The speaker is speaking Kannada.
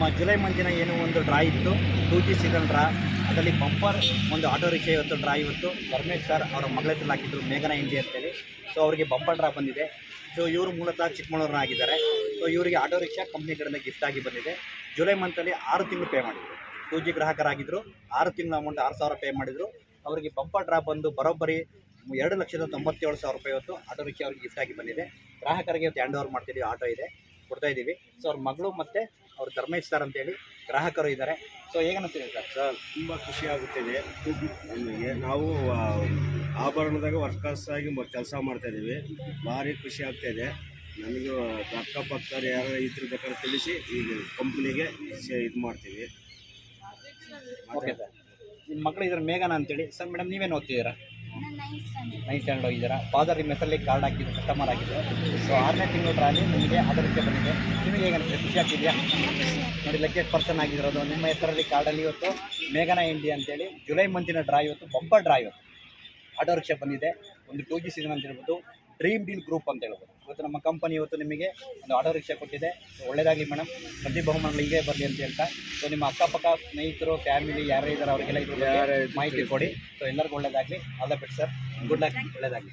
ನಮ್ಮ ಜುಲೈ ಮಂತಿನ ಏನು ಒಂದು ಡ್ರಾ ಇತ್ತು 2G ಸೀಸನ್ ಡ್ರಾ, ಅದರಲ್ಲಿ ಬಂಪರ್ ಒಂದು ಆಟೋ ರಿಕ್ಷಾ ಇವತ್ತು ಡ್ರಾ ಇವತ್ತು ಧರ್ಮೇಶ್ ಸರ್ ಅವರ ಮಗಳ ಹೆಸರಲ್ಲಿ ಹಾಕಿದ್ರು ಮೇಘನಾ ಇಂಡಿಯಾ ಅಂತೇಳಿ. ಸೊ ಅವರಿಗೆ ಬಂಪರ್ ಡ್ರಾ ಬಂದಿದೆ. ಸೊ ಇವರು ಮೂಲತಃ ಚಿಕ್ಕಮಗಳೂರನ್ನ ಆಗಿದ್ದಾರೆ. ಸೊ ಇವರಿಗೆ ಆಟೋ ರಿಕ್ಷಾ ಕಂಪ್ನಿ ಕಡೆಯಿಂದ ಗಿಫ್ಟ್ ಆಗಿ ಬಂದಿದೆ. ಜುಲೈ ಮಂತಲ್ಲಿ 6 ತಿಂಗಳು ಪೇ ಮಾಡಿದರು. 2G ಗ್ರಾಹಕರಾಗಿದ್ದರು. 6 ತಿಂಗಳ ಅಮೌಂಟ್ 6,000 ಪೇ ಮಾಡಿದರು. ಅವರಿಗೆ ಬಂಪರ್ ಡ್ರಾ ಬಂದು ಬರೋಬ್ಬರಿ 2,97,000 ರೂಪಾಯಿ ಇವತ್ತು ಆಟೋ ರಿಕ್ಷಾ ಅವರಿಗೆ ಗಿಫ್ಟ್ ಆಗಿ ಬಂದಿದೆ. ಗ್ರಾಹಕರಿಗೆ ಇವತ್ತು ಹ್ಯಾಂಡ್ ಓವರ್ ಮಾಡ್ತಿದ್ದೀವಿ, ಆಟೋ ಇದೆ ಕೊಡ್ತಾ ಇದ್ದೀವಿ. ಸೊ ಅವ್ರ ಮಗಳು ಮತ್ತು ಅವ್ರ ಧರ್ಮೇಶ್ ಸರ್ ಅಂತೇಳಿ ಗ್ರಾಹಕರು ಇದ್ದಾರೆ. ಸೊ ಹೇಗನ್ನಿಸ್ತಿದೆ ಸರ್? ತುಂಬ ಖುಷಿ ಆಗುತ್ತಿದೆ. ನಮಗೆ ನಾವು ಆಭರಣದಾಗ ವರ್ಕರ್ಸ್ ಆಗಿ ಕೆಲಸ ಮಾಡ್ತಾಯಿದ್ದೀವಿ. ಭಾರಿ ಖುಷಿ ಆಗ್ತಾಯಿದೆ. ನಮಗೂ ಅಕ್ಕಪಕ್ಕದವ್ರು ಯಾರು ಇದ್ರ ಬೇಕಾದ್ರೆ ತಿಳಿಸಿ ಈಗ ಕಂಪ್ನಿಗೆ ಇದು ಮಾಡ್ತೀವಿ. ಓಕೆ ಸರ್, ನಿಮ್ಮ ಮಕ್ಕಳು ಇದ್ದಾರೆ ಮೇಘನಾ ಅಂತೇಳಿ. ಸರ್ ಮೇಡಮ್ ನೀವೇನು ಓದ್ತಿದ್ದೀರಾ? 9th ಸ್ಟ್ಯಾಂಡರ್ಡ್ ಹೋಗಿದ್ದೀರಾ. ಫಾದರ್ ನಿಮ್ಮ ಹೆಸರಲ್ಲಿ ಕಾರ್ಡ್ ಹಾಕಿದ್ದು ಕಸ್ಟಮರ್ ಆಗಿದ್ದು. ಸೊ 6ನೇ ತಿಂಗಳು ಡ್ರಾಲಿ ನಿಮಗೆ ಆಟೋ ರಿಕ್ಷಾ ಬಂದಿದೆ. ನಿಮಗೆ ಹೇಗೆ ಅನಿಸ್ತದೆ? ಖುಷಿ ಆಗ್ತಿದೆಯಾ? ನೋಡಿ, ಲಕ್ಕೇಜ್ ಪರ್ಸನ್ ಆಗಿರೋದು ನಿಮ್ಮ ಹೆಸರಲ್ಲಿ ಕಾರ್ಡಲ್ಲಿ ಇವತ್ತು ಮೇಘನಾ ಇಂಡಿಯಾ ಅಂತೇಳಿ ಜುಲೈ ಮಂತಿನ ಡ್ರಾ ಇವತ್ತು ಬಂಪರ್ ಡ್ರಾ ಇವತ್ತು ಆಟೋ ರಿಕ್ಷಾ ಬಂದಿದೆ. ಒಂದು 2G ಸೀಸನ್ ಅಂತ ಹೇಳ್ಬೋದು, ಡ್ರೀಮ್ ಡೀಲ್ ಗ್ರೂಪ್ ಅಂತ ಹೇಳ್ಬೋದು. ಇವತ್ತು ನಮ್ಮ ಕಂಪನಿ ಇವತ್ತು ನಿಮಗೆ ಒಂದು ಆಟೋ ರಿಕ್ಷಾ ಕೊಟ್ಟಿದೆ. ಸೊ ಒಳ್ಳೆಯದಾಗಲಿ ಮೇಡಮ್, ಪ್ರತಿ ಬಹುಮಾನಗಳು ಹೀಗೆ ಬರಲಿ ಅಂತ ಹೇಳ್ತಾ. ಸೊ ನಿಮ್ಮ ಅಕ್ಕಪಕ್ಕ ಸ್ನೇಹಿತರು, ಫ್ಯಾಮಿಲಿ ಯಾರೇ ಇದ್ದಾರೆ ಅವರಿಗೆಲ್ಲ ಇದ್ರ ಮಾಹಿತಿ ಕೊಡಿ. ಸೊ ಎಲ್ಲರಿಗೂ ಒಳ್ಳೆಯದಾಗಲಿ. All the best sir, good luck, ಒಳ್ಳೆಯದಾಗಲಿ.